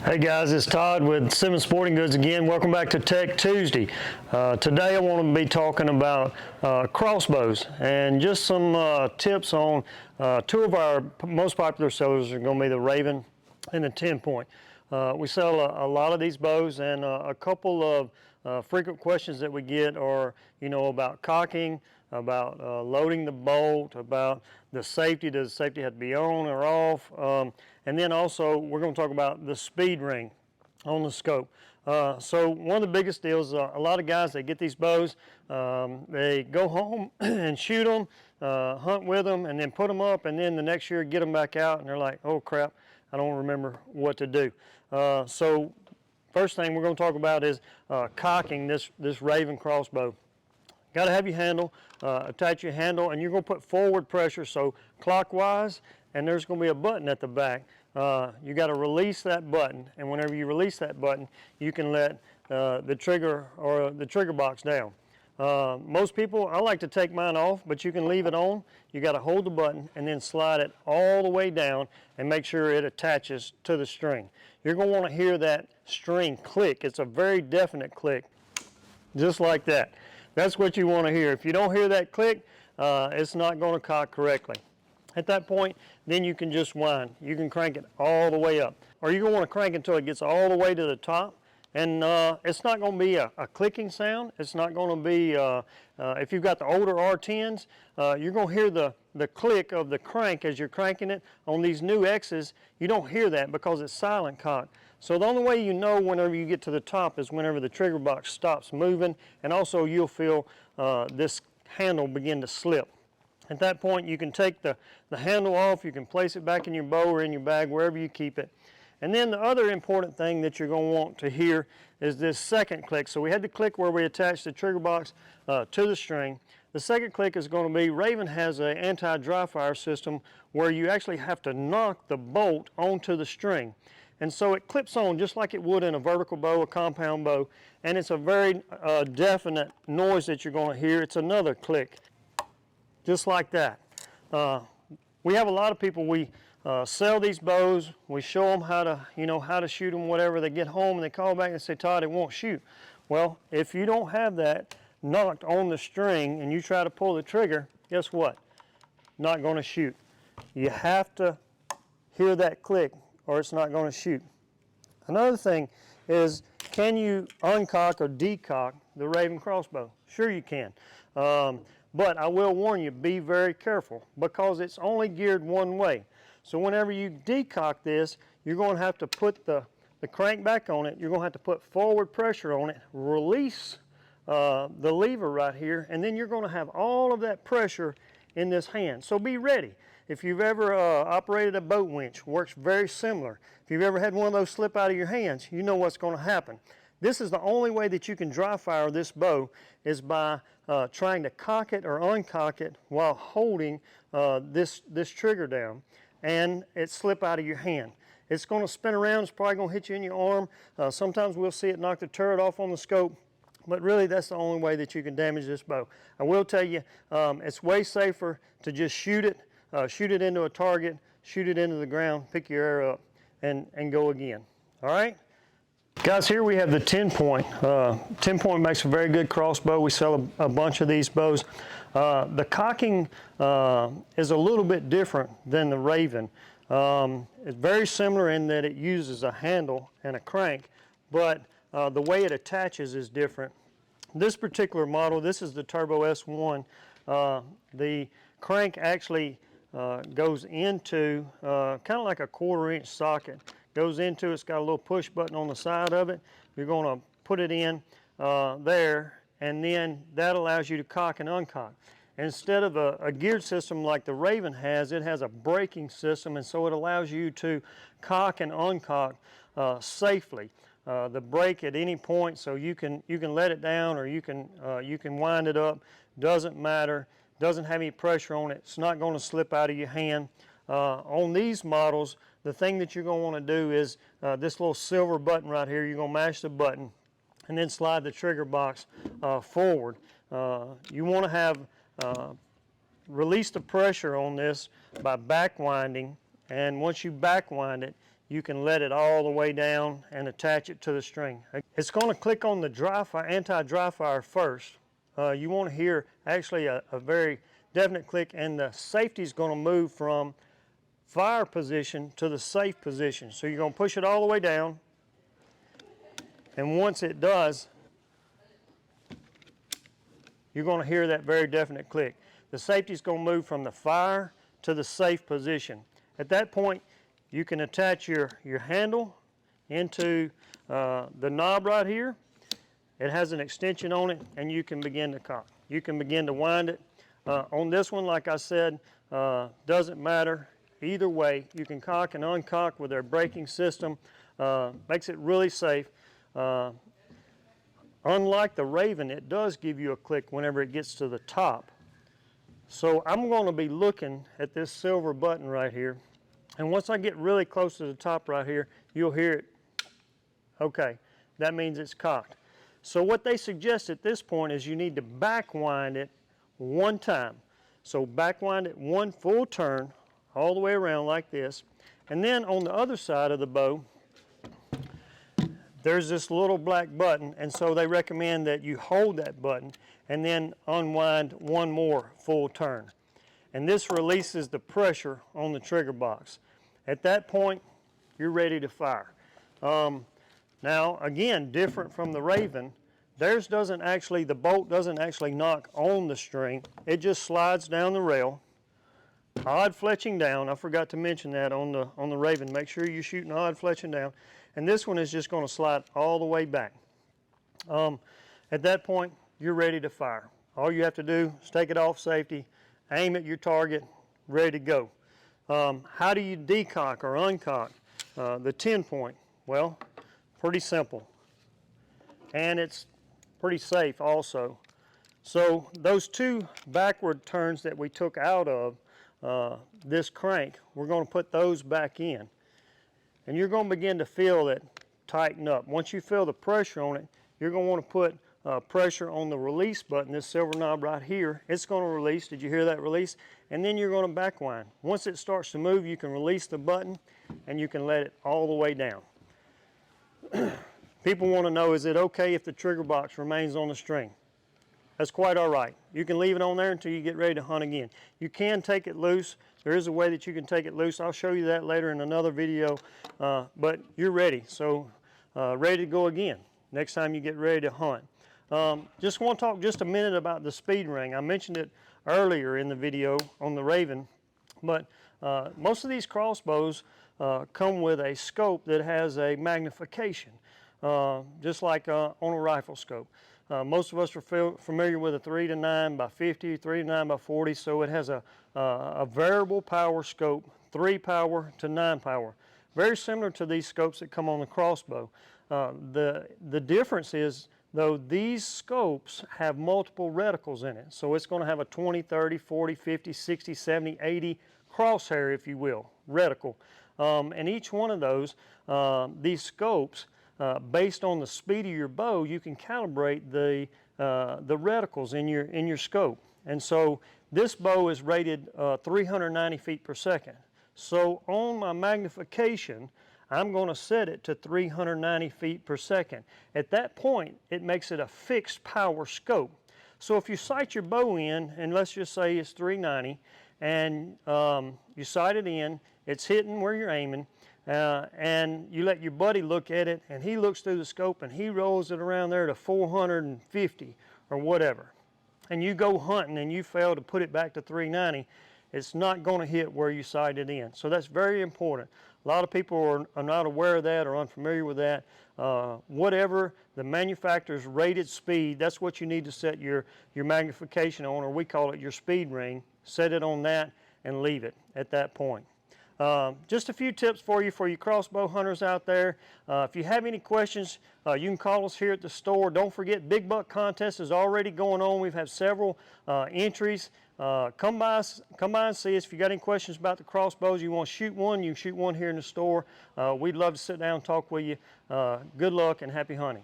Hey guys, it's Todd with Simmons Sporting Goods again. Welcome back to Tech Tuesday. Today I want to be talking about crossbows and just some tips on two of our most popular sellers are going to be the Ravin and the 10-point. We sell a lot of these bows, and a couple of frequent questions that we get are, about cocking, about loading the bolt, about the safety. Does the safety have to be on or off? And then also we're going to talk about the speed ring on the scope. So one of the biggest deals, a lot of guys, they get these bows, they go home and shoot them, hunt with them, and then put them up, and then the next year get them back out, and they're like, oh crap, I don't remember what to do. So first thing we're going to talk about is cocking this Ravin crossbow. Got to have your handle, attach your handle, and you're going to put forward pressure, so clockwise, and there's going to be a button at the back. You got to release that button, and whenever you release that button, you can let the trigger or the trigger box down. Most people, I like to take mine off, but you can leave it on. You got to hold the button and then slide it all the way down and make sure it attaches to the string. You're going to want to hear that string click. It's a very definite click, just like that. That's what you want to hear. If you don't hear that click, it's not going to cock correctly. At that point, then you can just wind. You can crank it all the way up. Or you're going to want to crank it until it gets all the way to the top. And it's not going to be a clicking sound. It's not going to be, if you've got the older R10s, you're going to hear the click of the crank as you're cranking it. On these new X's, you don't hear that because it's silent cock. So the only way you know whenever you get to the top is whenever the trigger box stops moving, and also you'll feel this handle begin to slip. At that point, you can take the handle off, you can place it back in your bow or in your bag, wherever you keep it. And then the other important thing that you're going to want to hear is this second click. So we had the click where we attached the trigger box to the string. The second click is going to be, Ravin has an anti-dry fire system where you actually have to knock the bolt onto the string. And so it clips on just like it would in a vertical bow, a compound bow, and it's a very definite noise that you're going to hear. It's another click, just like that. We have a lot of people, we sell these bows, we show them how to shoot them, whatever. They get home and they call back and say, Todd, it won't shoot. Well, if you don't have that knocked on the string and you try to pull the trigger, guess what? Not going to shoot. You have to hear that click or it's not going to shoot. Another thing is, can you uncock or decock the Ravin crossbow? Sure you can. But I will warn you, be very careful because it's only geared one way. So whenever you decock this, you're going to have to put the crank back on it. You're going to have to put forward pressure on it, release the lever right here, and then you're going to have all of that pressure in this hand. So be ready. If you've ever operated a boat winch, works very similar. If you've ever had one of those slip out of your hands, you know what's going to happen. This is the only way that you can dry fire this bow is by trying to cock it or uncock it while holding this trigger down and it slip out of your hand. It's going to spin around. It's probably going to hit you in your arm. Sometimes we'll see it knock the turret off on the scope, but really that's the only way that you can damage this bow. I will tell you, it's way safer to just shoot it into a target, shoot it into the ground, pick your arrow up, and go again. All right? Guys, here we have the 10-point. 10-point makes a very good crossbow. We sell a bunch of these bows. The cocking is a little bit different than the Ravin. It's very similar in that it uses a handle and a crank, but the way it attaches is different. This particular model, this is the Turbo S1. The crank actually goes into kind of like a 1/4-inch socket. Goes into, it's got a little push button on the side of it. You're going to put it in there, and then that allows you to cock and uncock. Instead of a geared system like the Ravin has, it has a braking system, and so it allows you to cock and uncock safely. The brake at any point, so you can let it down or you can wind it up. Doesn't matter. Doesn't have any pressure on it. It's not going to slip out of your hand. On these models, the thing that you're going to want to do is this little silver button right here. You're going to mash the button and then slide the trigger box forward. You want to have release the pressure on this by back winding, and once you back wind it, you can let it all the way down and attach it to the string. It's going to click on the dry fire, anti-dry fire first. You want to hear actually a very definite click, and the safety is going to move from fire position to the safe position. So you're going to push it all the way down, and once it does, you're going to hear that very definite click. The safety is going to move from the fire to the safe position. At that point, you can attach your handle into the knob right here. It has an extension on it, and you can begin to cock. You can begin to wind it. On this one, like I said, doesn't matter. Either way, you can cock and uncock with their braking system. Makes it really safe. Unlike the Ravin, it does give you a click whenever it gets to the top. So I'm going to be looking at this silver button right here. And once I get really close to the top right here, you'll hear it. Okay, that means it's cocked. So what they suggest at this point is you need to back wind it one time. So back wind it one full turn all the way around like this. And then on the other side of the bow, there's this little black button, and so they recommend that you hold that button and then unwind one more full turn. And this releases the pressure on the trigger box. At that point, you're ready to fire. Now, again, different from the Ravin, theirs doesn't actually, the bolt doesn't actually knock on the string. It just slides down the rail, odd fletching down. I forgot to mention that on the Ravin. Make sure you're shooting odd fletching down. And this one is just going to slide all the way back. At that point, you're ready to fire. All you have to do is take it off safety, aim at your target, ready to go. How do you decock or uncock the 10-point? Well, pretty simple. And it's pretty safe also. So those two backward turns that we took out of this crank, we're going to put those back in. And you're going to begin to feel it tighten up. Once you feel the pressure on it, you're going to want to put pressure on the release button, this silver knob right here. It's going to release. Did you hear that release? And then you're going to back wind. Once it starts to move, you can release the button and you can let it all the way down. People want to know, is it okay if the trigger box remains on the string? That's quite all right. You can leave it on there until you get ready to hunt again. You can take it loose. There is a way that you can take it loose. I'll show you that later in another video, but you're ready. So ready to go again next time you get ready to hunt. Just want to talk just a minute about the speed ring. I mentioned it earlier in the video on the Ravin, but most of these crossbows come with a scope that has a magnification, just like on a rifle scope. Most of us are familiar with a 3 to 9 by 50, 3 to 9 by 40, so it has a variable power scope, 3 power to 9 power. Very similar to these scopes that come on the Crossbow. The difference is, though, these scopes have multiple reticles in it. So it's going to have a 20, 30, 40, 50, 60, 70, 80 crosshair, if you will, reticle. And each one of those, these scopes, based on the speed of your bow, you can calibrate the reticles in your scope. And so this bow is rated 390 feet per second. So on my magnification, I'm going to set it to 390 feet per second. At that point, it makes it a fixed power scope. So if you sight your bow in, and let's just say it's 390, and you sight it in, it's hitting where you're aiming, and you let your buddy look at it, and he looks through the scope, and he rolls it around there to 450 or whatever, and you go hunting and you fail to put it back to 390, it's not going to hit where you sighted in. So that's very important. A lot of people are not aware of that or unfamiliar with that. Whatever the manufacturer's rated speed, that's what you need to set your magnification on, or we call it your speed ring. Set it on that and leave it at that point. Just a few tips for you crossbow hunters out there. If you have any questions, you can call us here at the store. Don't forget, Big Buck Contest is already going on. We've had several entries. Come by and see us. If you got any questions about the crossbows, you want to shoot one, you can shoot one here in the store. We'd love to sit down and talk with you. Good luck and happy hunting.